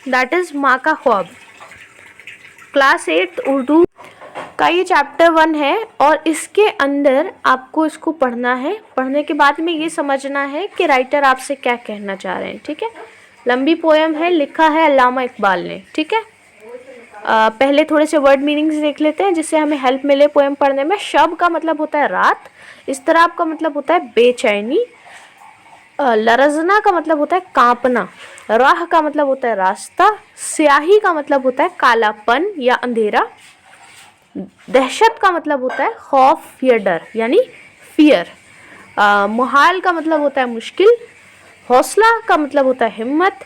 That is माँ का ख्वाब। क्लास 8 उर्दू का ये चैप्टर 1 है और इसके अंदर आपको इसको पढ़ना है। पढ़ने के बाद में ये समझना है कि राइटर आपसे क्या कहना चाह रहे हैं। ठीक है, लंबी पोएम है, लिखा है अल्लामा इकबाल ने। ठीक है, पहले थोड़े से वर्ड मीनिंग्स देख लेते हैं जिससे हमें हेल्प मिले पोएम पढ़ने में। शब का मतलब होता है रात, इस्तराब का मतलब होता है बेचैनी, लरजना का मतलब होता है कांपना, राह का मतलब होता है रास्ता, स्याही का मतलब होता है कालापन या अंधेरा, दहशत का मतलब होता है खौफ या डर यानी फियर, मुहाल का मतलब होता है मुश्किल, हौसला का मतलब होता है हिम्मत,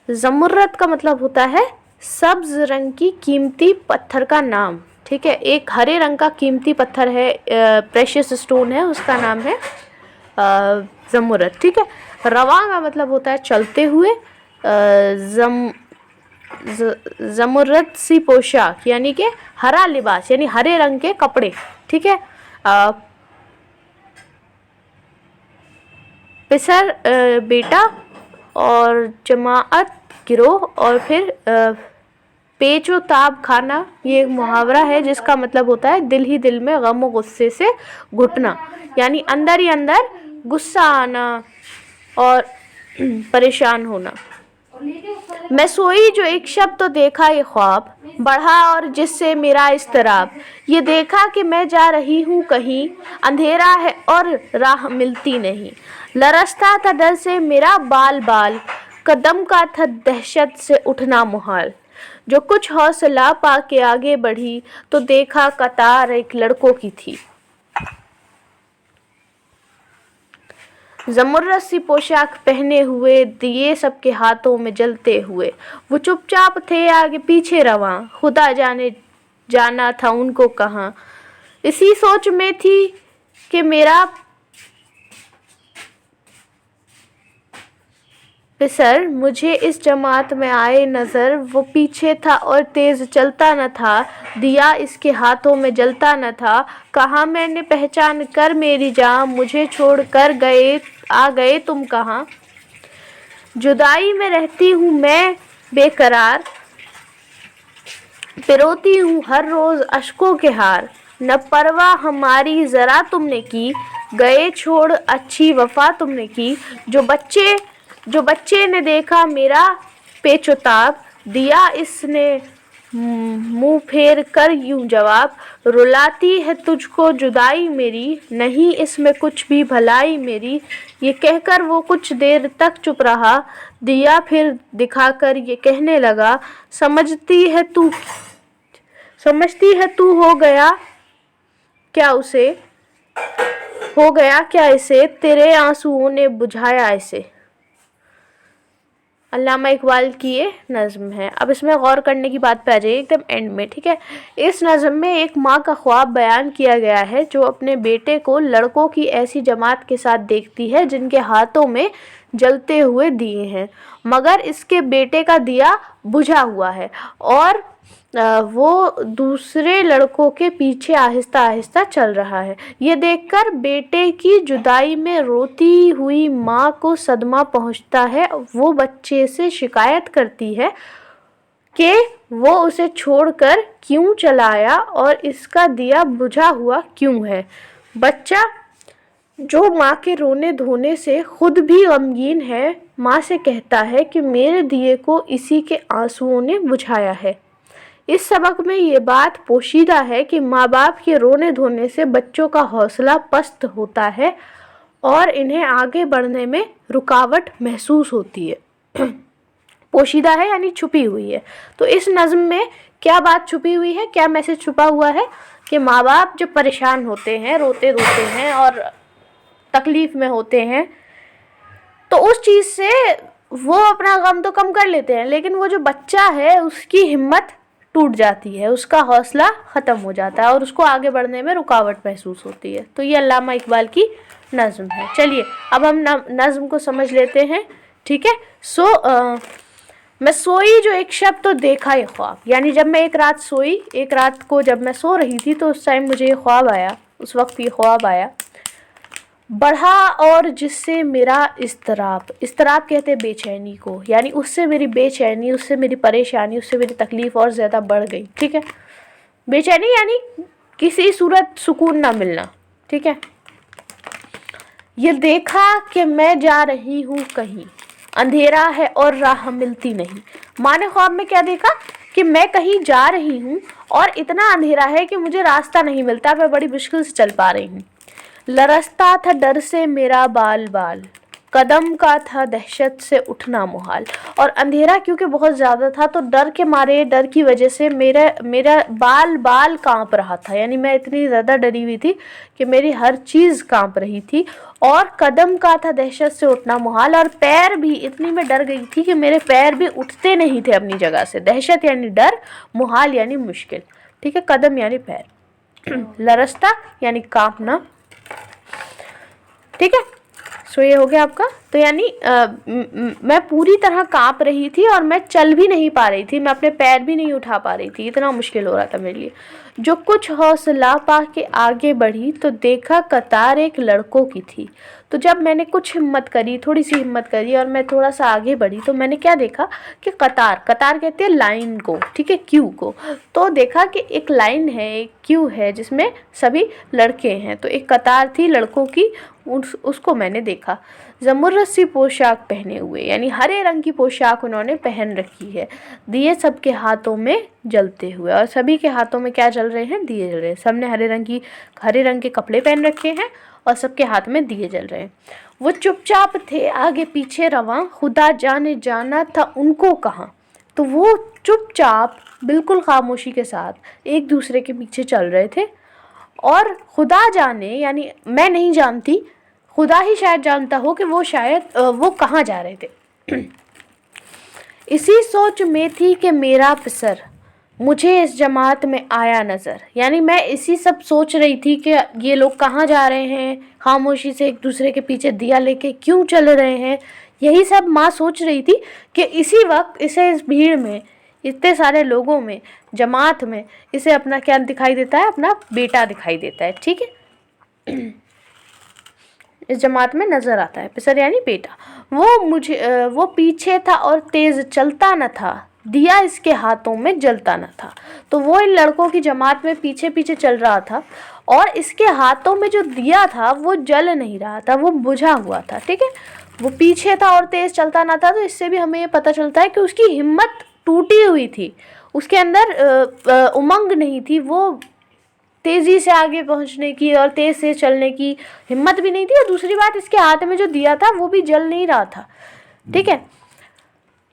ज़मुर्रत का मतलब होता है सब्ज रंग की कीमती पत्थर का नाम। ठीक है, एक हरे रंग का कीमती पत्थर है, प्रेशियस स्टोन है, उसका नाम है ज़मुर्रत। ठीक है, रवा का मतलब होता है चलते हुए, ज़मुर्रत सी पोशाक यानी कि हरा लिबास यानी हरे रंग के कपड़े। ठीक है, पिसर बेटा और जमाअत गिरोह और फिर पेचो ताब खाना, ये एक मुहावरा है जिसका मतलब होता है दिल ही दिल में गम और गुस्से से घुटना यानी अंदर ही अंदर गुस्सा आना और परेशान होना। मैं सोई जो एक शब तो देखा ये ख्वाब, बढ़ा और जिससे मेरा इस्तराब, ये देखा कि मैं जा रही हूँ कहीं, अंधेरा है और राह मिलती नहीं, लरसता था डर से मेरा बाल बाल, कदम का था दहशत से उठना मुहाल, जो कुछ हौसला पाके आगे बढ़ी तो देखा कतार एक लड़कों की थी, ज़मुर्रत सी पोशाक पहने हुए, दिए सबके हाथों में जलते हुए, वो चुपचाप थे आगे पीछे रवां, खुदा जाने जाना था उनको कहाँ। इसी सोच में थी कि मेरा पिसर मुझे इस जमात में आए नज़र, वो पीछे था और तेज़ चलता न था, दिया इसके हाथों में जलता न था, कहा मैंने पहचान कर मेरी जान, मुझे छोड़ कर आ गए तुम कहाँ। जुदाई में रहती हूँ मैं बेकरार, पिरोती हूँ हर रोज़ अश्कों के हार, न परवाह हमारी ज़रा तुमने की, गए छोड़ अच्छी वफ़ा तुमने की, जो बच्चे ने देखा मेरा पेचोताब, दिया इसने मुंह फेर कर यूं जवाब, रुलाती है तुझको जुदाई मेरी, नहीं इसमें कुछ भी भलाई मेरी, ये कहकर वो कुछ देर तक चुप रहा, दिया फिर दिखाकर ये कहने लगा, समझती है तू हो गया क्या इसे, तेरे आंसुओं ने बुझाया इसे। अल्लामा इकबाल की ये नज़्म है। अब इसमें गौर करने की बात पे आ जाइए एकदम एंड में। ठीक है, इस नज़्म में एक माँ का ख्वाब बयान किया गया है जो अपने बेटे को लड़कों की ऐसी जमात के साथ देखती है जिनके हाथों में जलते हुए दिए हैं, मगर इसके बेटे का दिया बुझा हुआ है और वो दूसरे लड़कों के पीछे आहिस्ता आहिस्ता चल रहा है। ये देखकर बेटे की जुदाई में रोती हुई माँ को सदमा पहुँचता है। वो बच्चे से शिकायत करती है कि वो उसे छोड़कर क्यों चला आया और इसका दिया बुझा हुआ क्यों है। बच्चा जो माँ के रोने धोने से खुद भी गमगीन है, माँ से कहता है कि मेरे दिए को इसी के आंसुओं ने बुझाया है। इस सबक में ये बात पोशीदा है कि माँ बाप के रोने धोने से बच्चों का हौसला पस्त होता है और इन्हें आगे बढ़ने में रुकावट महसूस होती है। पोशीदा है यानी छुपी हुई है। तो इस नज़्म में क्या बात छुपी हुई है, क्या मैसेज छुपा हुआ है कि माँ बाप जब परेशान होते हैं, रोते धोते हैं और तकलीफ़ में होते हैं तो उस चीज़ से वो अपना गम तो कम कर लेते हैं, लेकिन वो जो बच्चा है उसकी हिम्मत टूट जाती है, उसका हौसला ख़त्म हो जाता है और उसको आगे बढ़ने में रुकावट महसूस होती है। तो ये अल्लामा इकबाल की नज़्म है। चलिए अब हम नज़्म को समझ लेते हैं। ठीक है, मैं सोई जो एक शब तो देखा ये ख्वाब, यानी जब मैं एक रात सोई, एक रात को जब मैं सो रही थी तो उस टाइम मुझे ये ख्वाब आया, उस वक्त ये ख्वाब आया। बढ़ा और जिससे मेरा इस्तराब, इस्तराब कहते हैं बेचैनी को, यानी उससे मेरी बेचैनी, उससे मेरी परेशानी, उससे मेरी तकलीफ़ और ज़्यादा बढ़ गई। ठीक है, बेचैनी यानी किसी सूरत सुकून ना मिलना। ठीक है, ये देखा कि मैं जा रही हूँ कहीं, अंधेरा है और राह मिलती नहीं। माँ ने ख्वाब में क्या देखा कि मैं कहीं जा रही हूँ और इतना अंधेरा है कि मुझे रास्ता नहीं मिलता, मैं बड़ी मुश्किल से चल पा रही हूँ। लरसता था डर से मेरा बाल बाल, कदम का था दहशत से उठना मुहाल। और अंधेरा क्योंकि बहुत ज़्यादा था तो डर के मारे, डर की वजह से मेरा मेरा बाल बाल कांप रहा था, यानी मैं इतनी ज़्यादा डरी हुई थी कि मेरी हर चीज़ कांप रही थी। और कदम का था दहशत से उठना मुहाल, और पैर भी, इतनी मैं डर गई थी कि मेरे पैर भी उठते नहीं थे अपनी जगह से। दहशत यानी डर, मुहाल यानी मुश्किल। ठीक है, कदम यानी पैर, लरसता यानी कांपना। ठीक है, सो ये हो गया आपका। तो यानी मैं पूरी तरह कांप रही थी और मैं चल भी नहीं पा रही थी, मैं अपने पैर भी नहीं उठा पा रही थी, इतना मुश्किल हो रहा था मेरे लिए। जो कुछ हौसला पा के आगे बढ़ी तो देखा कतार एक लड़कों की थी। तो जब मैंने कुछ हिम्मत करी, थोड़ी सी हिम्मत करी और मैं थोड़ा सा आगे बढ़ी तो मैंने क्या देखा कि कतार, कतार कहते हैं लाइन को, ठीक है, क्यू को। तो देखा कि एक लाइन है, एक क्यू है जिसमें सभी लड़के हैं, तो एक कतार थी लड़कों की, उसको मैंने देखा। ज़मुर्रद सी पोशाक पहने हुए, यानी हरे रंग की पोशाक उन्होंने पहन रखी है। दिए सबके हाथों में जलते हुए, और सभी के हाथों में क्या जल रहे हैं? दिए जल रहे हैं। सबने हरे रंग के कपड़े पहन रखे हैं और सबके हाथ में दिए जल रहे हैं। वो चुपचाप थे आगे पीछे रवां, खुदा जाने जाना था उनको कहाँ। तो वो चुपचाप बिल्कुल खामोशी के साथ एक दूसरे के पीछे चल रहे थे, और खुदा जाने यानी मैं नहीं जानती, खुदा ही शायद जानता हो कि वो शायद वो कहाँ जा रहे थे। इसी सोच में थी कि मेरा पिसर मुझे इस जमात में आया नज़र, यानी मैं इसी सब सोच रही थी कि ये लोग कहाँ जा रहे हैं, खामोशी से एक दूसरे के पीछे दिया लेके क्यों चल रहे हैं, यही सब माँ सोच रही थी कि इसी वक्त इसे इस भीड़ में, इतने सारे लोगों में, जमात में, इसे अपना क्या दिखाई देता है? अपना बेटा दिखाई देता है। ठीक है, इस जमात में नज़र आता है, पिसर यानी बेटा। वो पीछे था और तेज़ चलता न था, दिया इसके हाथों में जलता न था। तो वो इन लड़कों की जमात में पीछे पीछे चल रहा था और इसके हाथों में जो दिया था वो जल नहीं रहा था, वो बुझा हुआ था। ठीक है, वो पीछे था और तेज़ चलता न था, तो इससे भी हमें ये पता चलता है कि उसकी हिम्मत टूटी हुई थी, उसके अंदर उमंग नहीं थी, वो तेज़ी से आगे पहुंचने की और तेज़ से चलने की हिम्मत भी नहीं थी। और दूसरी बात, इसके हाथ में जो दिया था वो भी जल नहीं रहा था। ठीक है,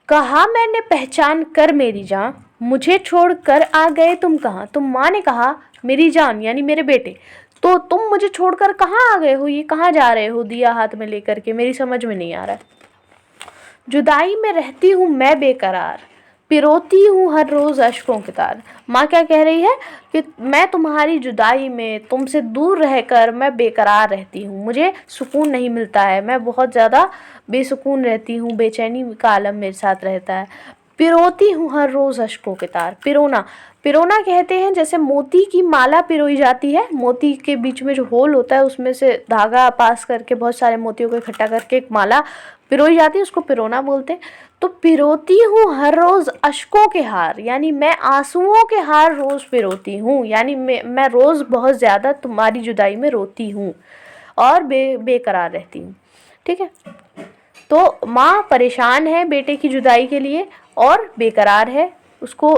कहा मैंने पहचान कर मेरी जान, मुझे छोड़ कर आ गए तुम कहाँ। तो माँ ने कहा मेरी जान यानी मेरे बेटे, तो तुम मुझे छोड़कर कहाँ आ गए हो, ये कहाँ जा रहे हो दिया हाथ में लेकर के, मेरी समझ में नहीं आ रहा है। जुदाई में रहती हूँ मैं बेकरार, पिरोती हूँ हर रोज़ अश्कों के तार। माँ क्या कह रही है कि मैं तुम्हारी जुदाई में, तुमसे दूर रहकर मैं बेकरार रहती हूँ, मुझे सुकून नहीं मिलता है, मैं बहुत ज़्यादा बेसुकून रहती हूँ, बेचैनी का आलम मेरे साथ रहता है। पिरोती हूँ हर रोज़ अश्कों के तार। पिरोना, पिरोना कहते हैं जैसे मोती की माला पिरोई जाती है, मोती के बीच में जो होल होता है उसमें से धागा पास करके बहुत सारे मोतियों को इकट्ठा करके एक माला पिरोई जाती है, उसको पिरोना बोलते हैं। तो पिरोती हूँ हर रोज़ अश्कों के हार, यानी मैं आंसुओं के हार रोज़ पिरोती हूँ, यानी मैं रोज़ बहुत ज़्यादा तुम्हारी जुदाई में रोती हूँ और बेकरार रहती हूँ। ठीक है, तो माँ परेशान है बेटे की जुदाई के लिए और बेकरार है, उसको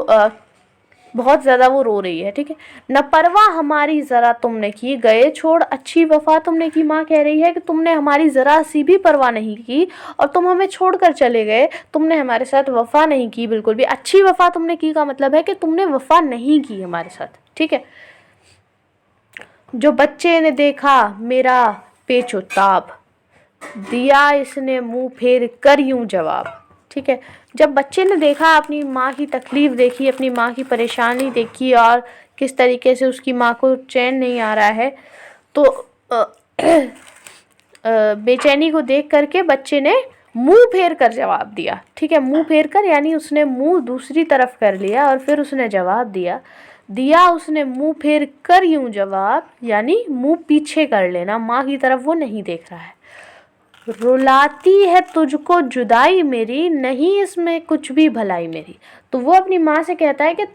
बहुत ज़्यादा वो रो रही है। ठीक है, न परवाह हमारी ज़रा तुमने की, गए छोड़ अच्छी वफ़ा तुमने की। माँ कह रही है कि तुमने हमारी ज़रा सी भी परवाह नहीं की और तुम हमें छोड़कर चले गए, तुमने हमारे साथ वफ़ा नहीं की बिल्कुल भी। अच्छी वफ़ा तुमने की का मतलब है कि तुमने वफ़ा नहीं की हमारे साथ। ठीक है, जो बच्चे ने देखा मेरा पेचो ताब, दिया इसने मुँह फेर कर यूँ जवाब। ठीक है, जब बच्चे ने देखा, अपनी माँ की तकलीफ़ देखी, अपनी माँ की परेशानी देखी और किस तरीके से उसकी माँ को चैन नहीं आ रहा है, तो बेचैनी को देख करके बच्चे ने मुंह फेर कर जवाब दिया। ठीक है, मुंह फेर कर यानी उसने मुंह दूसरी तरफ कर लिया और फिर उसने जवाब दिया, दिया उसने मुंह फेर कर यूं जवाब, यानी मुंह पीछे कर लेना, माँ की तरफ वो नहीं देख रहा है। रुलाती है तुझको जुदाई मेरी, नहीं इसमें कुछ भी भलाई मेरी। तो वो अपनी माँ से कहता है कि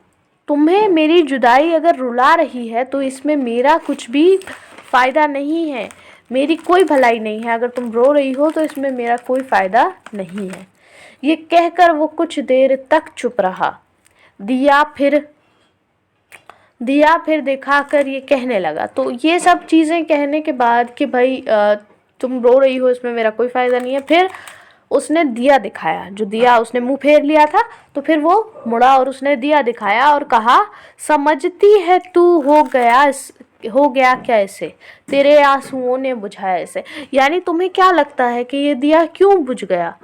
तुम्हें मेरी जुदाई अगर रुला रही है तो इसमें मेरा कुछ भी फ़ायदा नहीं है, मेरी कोई भलाई नहीं है। अगर तुम रो रही हो तो इसमें मेरा कोई फ़ायदा नहीं है। ये कहकर वो कुछ देर तक चुप रहा। दिया फिर दिखाकर ये कहने लगा। तो ये सब चीज़ें कहने के बाद कि भाई तुम रो रही हो, इसमें मेरा कोई फ़ायदा नहीं है, फिर उसने दिया दिखाया। जो दिया उसने मुंह फेर लिया था, तो फिर वो मुड़ा और उसने दिया दिखाया और कहा, समझती है तू हो गया क्या इसे, तेरे आंसुओं ने बुझाया इसे। यानी तुम्हें क्या लगता है कि ये दिया क्यों बुझ गया,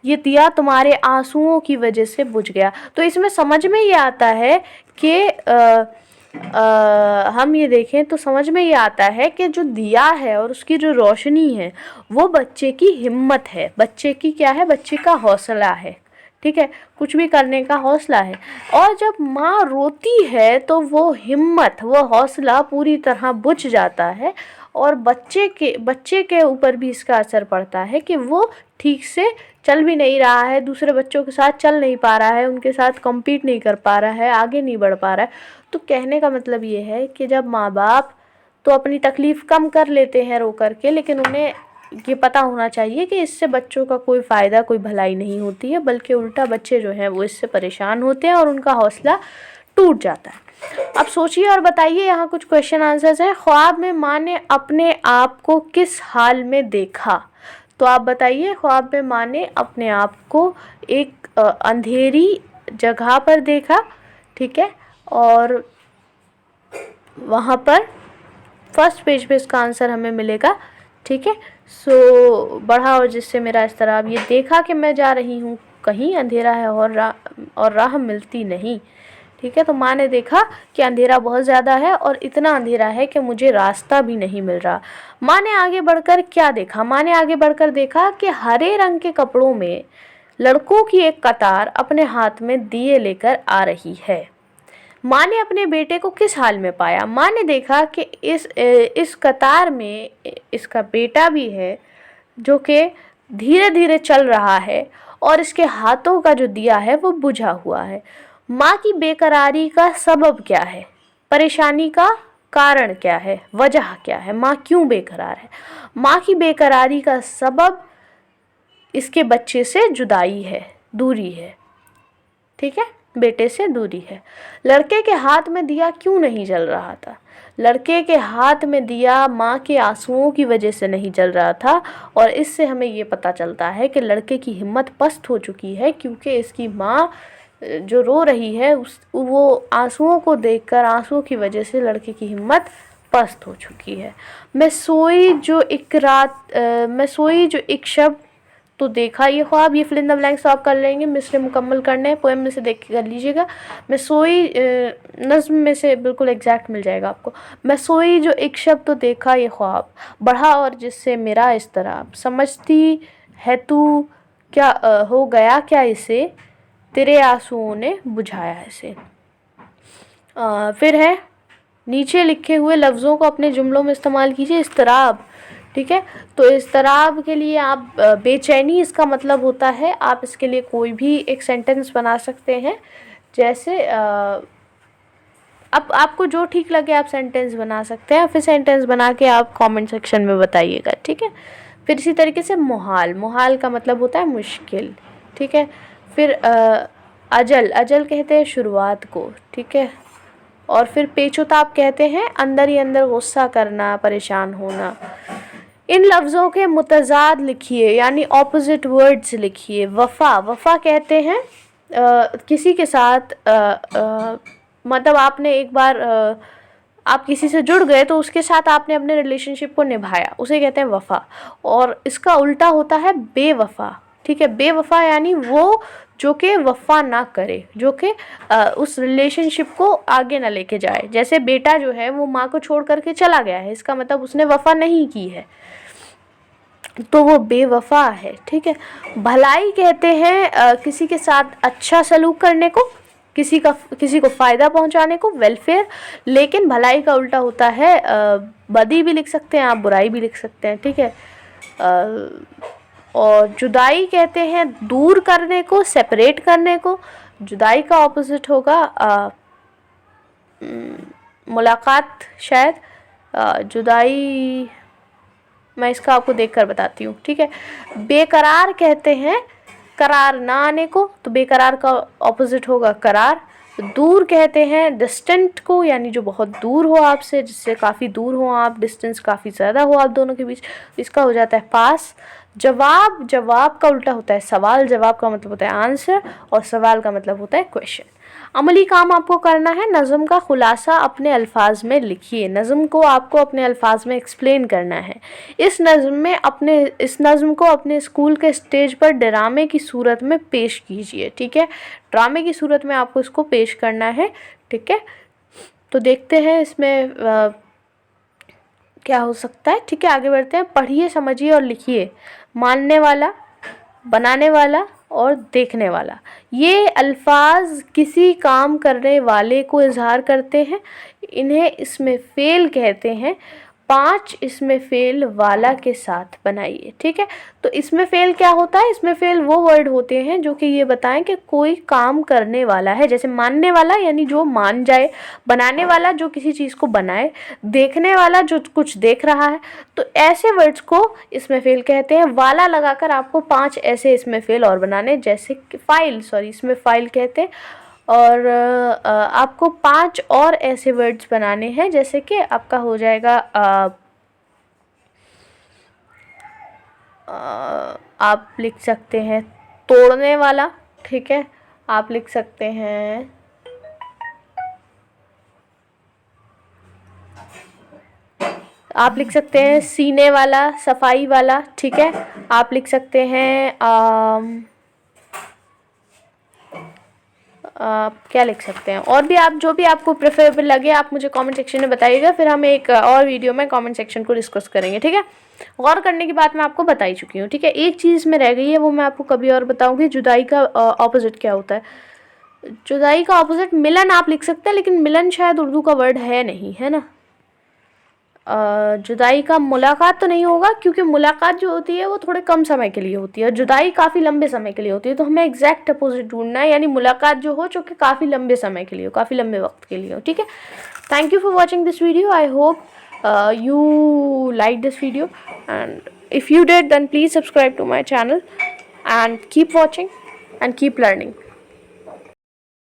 ये दिया तुम्हारे आंसुओं की वजह से बुझ गया। तो इसमें समझ में ये आता है कि हम ये देखें तो समझ में ये आता है कि जो दिया है और उसकी जो रोशनी है वो बच्चे की हिम्मत है, बच्चे की क्या है, बच्चे का हौसला है। ठीक है, कुछ भी करने का हौसला है। और जब माँ रोती है तो वो हिम्मत, वो हौसला पूरी तरह बुझ जाता है और बच्चे के ऊपर भी इसका असर पड़ता है कि वो ठीक से चल भी नहीं रहा है, दूसरे बच्चों के साथ चल नहीं पा रहा है, उनके साथ कम्पीट नहीं कर पा रहा है, आगे नहीं बढ़ पा रहा है। तो कहने का मतलब ये है कि जब माँ बाप तो अपनी तकलीफ़ कम कर लेते हैं रो कर के, लेकिन उन्हें ये पता होना चाहिए कि इससे बच्चों का कोई फ़ायदा, कोई भलाई नहीं होती है, बल्कि उल्टा बच्चे जो हैं वो इससे परेशान होते हैं और उनका हौसला टूट जाता है। अब सोचिए और बताइए, यहाँ कुछ क्वेश्चन आंसर्स हैं। ख्वाब में माँ ने अपने आप को किस हाल में देखा? तो आप बताइए, ख्वाब में माँ ने अपने आप को एक अंधेरी जगह पर देखा। ठीक है, और वहाँ पर फर्स्ट पेज पे इसका आंसर हमें मिलेगा। ठीक है, सो बढ़ा और जिससे मेरा इस तरह, अब ये देखा कि मैं जा रही हूँ कहीं, अंधेरा है और राह मिलती नहीं। ठीक है, तो माँ ने देखा कि अंधेरा बहुत ज़्यादा है और इतना अंधेरा है कि मुझे रास्ता भी नहीं मिल रहा। माँ ने आगे बढ़कर क्या देखा? माँ ने आगे बढ़कर देखा कि हरे रंग के कपड़ों में लड़कों की एक कतार अपने हाथ में दिए लेकर आ रही है। माँ ने अपने बेटे को किस हाल में पाया? माँ ने देखा कि इस कतार में इसका बेटा भी है जो कि धीरे धीरे चल रहा है और इसके हाथों का जो दिया है वो बुझा हुआ है। माँ की बेकरारी का सबब क्या है? परेशानी का कारण क्या है? वजह क्या है? माँ क्यों बेकरार है? माँ की बेकरारी का सबब इसके बच्चे से जुदाई है, दूरी है। ठीक है, बेटे से दूरी है। लड़के के हाथ में दिया क्यों नहीं जल रहा था? लड़के के हाथ में दिया माँ के आंसुओं की वजह से नहीं जल रहा था, और इससे हमें ये पता चलता है कि लड़के की हिम्मत पस्त हो चुकी है, क्योंकि इसकी माँ जो रो रही है वो आंसुओं को देखकर, आंसुओं की वजह से लड़के की हिम्मत पस्त हो चुकी है। मैं सोई जो एक शब्द तो देखा, ये ख्वाब, ये फिल इन द ब्लैंक्स आप कर लेंगे, मिसरे मुकम्मल करने हैं, पोएम में से देख के कर लीजिएगा। मैं सोई नज़्म में से बिल्कुल एग्जैक्ट मिल जाएगा आपको। मैं सोई जो एक शब्द तो देखा ये ख्वाब, बढ़ा और जिससे मेरा इज़्तिराब, समझती है तू क्या हो गया क्या इसे, तेरे आंसुओं ने बुझाया इसे। फिर है, नीचे लिखे हुए लफ्ज़ों को अपने जुमलों में इस्तेमाल कीजिए। इज़्तिराब, ठीक है, तो इज़्तिराब के लिए आप बेचैनी इसका मतलब होता है। आप इसके लिए कोई भी एक सेंटेंस बना सकते हैं, जैसे अब आपको जो ठीक लगे आप सेंटेंस बना सकते हैं। फिर सेंटेंस बना के आप कमेंट सेक्शन में बताइएगा। ठीक है, फिर इसी तरीके से मुहाल का मतलब होता है मुश्किल। ठीक है, फिर अजल कहते हैं शुरुआत को। ठीक है, और फिर पेचोताप कहते हैं अंदर ही अंदर गुस्सा करना, परेशान होना। इन लफ्ज़ों के मुतज़ाद लिखिए, यानी ऑपोजिट वर्ड्स लिखिए। वफ़ा कहते हैं किसी के साथ मतलब आपने एक बार आप किसी से जुड़ गए तो उसके साथ आपने अपने रिलेशनशिप को निभाया, उसे कहते हैं वफ़ा। और इसका उल्टा होता है बेवफ़ा। ठीक है, बेवफ़ा यानी वो जो कि वफ़ा ना करे, जो कि उस रिलेशनशिप को आगे ना लेके जाए। जैसे बेटा जो है वो माँ को छोड़ करके चला गया है, इसका मतलब उसने वफ़ा नहीं की है, तो वो बेवफ़ा है। ठीक है, भलाई कहते हैं किसी के साथ अच्छा सलूक करने को। किसी को फ़ायदा पहुंचाने को, वेलफेयर। लेकिन भलाई का उल्टा होता है बदी भी लिख सकते हैं आप, बुराई भी लिख सकते हैं, ठीक है। और जुदाई कहते हैं दूर करने को, सेपरेट करने को। जुदाई का ऑपोजिट होगा मुलाकात शायद। जुदाई मैं इसका आपको देखकर बताती हूँ, ठीक है। बेकरार कहते हैं करार ना आने को, तो बेकरार का ऑपोजिट होगा करार। दूर कहते हैं डिस्टेंट को, यानी जो बहुत दूर हो आपसे, जिससे काफ़ी दूर हो आप, डिस्टेंस काफ़ी ज़्यादा हो आप दोनों के बीच, इसका हो जाता है पास। जवाब का उल्टा होता है सवाल, जवाब का मतलब होता है आंसर, और सवाल का मतलब होता है क्वेश्चन। अमली काम आपको करना है, नज़म का खुलासा अपने अल्फाज में लिखिए। नज़म को आपको अपने अल्फाज में एक्सप्लेन करना है। इस नज़म को अपने स्कूल के स्टेज पर ड्रामे की सूरत में पेश कीजिए, ठीक है। ड्रामे की सूरत में आपको इसको पेश करना है, ठीक है। तो देखते हैं इसमें क्या हो सकता है, ठीक है। आगे बढ़ते हैं। पढ़िए, समझिए और लिखिए। मानने वाला, बनाने वाला और देखने वाला, ये अल्फाज किसी काम करने वाले को इजहार करते हैं। इन्हें इसमें फ़ेल कहते हैं। 5 इसमें फ़ेल वाला के साथ बनाइए, ठीक है। तो इसमें फ़ेल क्या होता है? इसमें फ़ेल वो वर्ड होते हैं जो कि ये बताएं कि कोई काम करने वाला है। जैसे मानने वाला यानी जो मान जाए, बनाने वाला जो किसी चीज़ को बनाए, देखने वाला जो कुछ देख रहा है। तो ऐसे वर्ड्स को इसमें फ़ेल कहते हैं। वाला लगाकर आपको 5 ऐसे इसमें फ़ेल और बनाने, जैसे इसमें फ़ाइल कहते हैं। और आपको 5 और ऐसे वर्ड्स बनाने हैं, जैसे कि आपका हो जाएगा आप लिख सकते हैं तोड़ने वाला, ठीक है। आप लिख सकते हैं सीने वाला, सफाई वाला, ठीक है। आप लिख सकते हैं क्या लिख सकते हैं और भी, आप जो भी आपको प्रेफरेबल लगे आप मुझे कमेंट सेक्शन में बताइएगा। फिर हम एक और वीडियो में कमेंट सेक्शन को डिस्कस करेंगे, ठीक है। गौर करने की बात मैं आपको बता ही चुकी हूँ, ठीक है। एक चीज़ में रह गई है, वो मैं आपको कभी और बताऊँगी। जुदाई का ऑपोजिट क्या होता है? जुदाई का ऑपोजिट मिलन आप लिख सकते हैं, लेकिन मिलन शायद उर्दू का वर्ड है नहीं, है ना। जुदाई का मुलाकात तो नहीं होगा, क्योंकि मुलाकात जो होती है वो थोड़े कम समय के लिए होती है, और जुदाई काफ़ी लंबे समय के लिए होती है। तो हमें एग्जैक्ट अपोजिट ढूंढना है, यानी मुलाकात जो हो, जो कि काफ़ी लंबे समय के लिए हो, काफ़ी लंबे वक्त के लिए हो, ठीक है। Thank you for watching this video. I hope you like this video, and if you did, then please subscribe to my channel and keep watching and keep learning.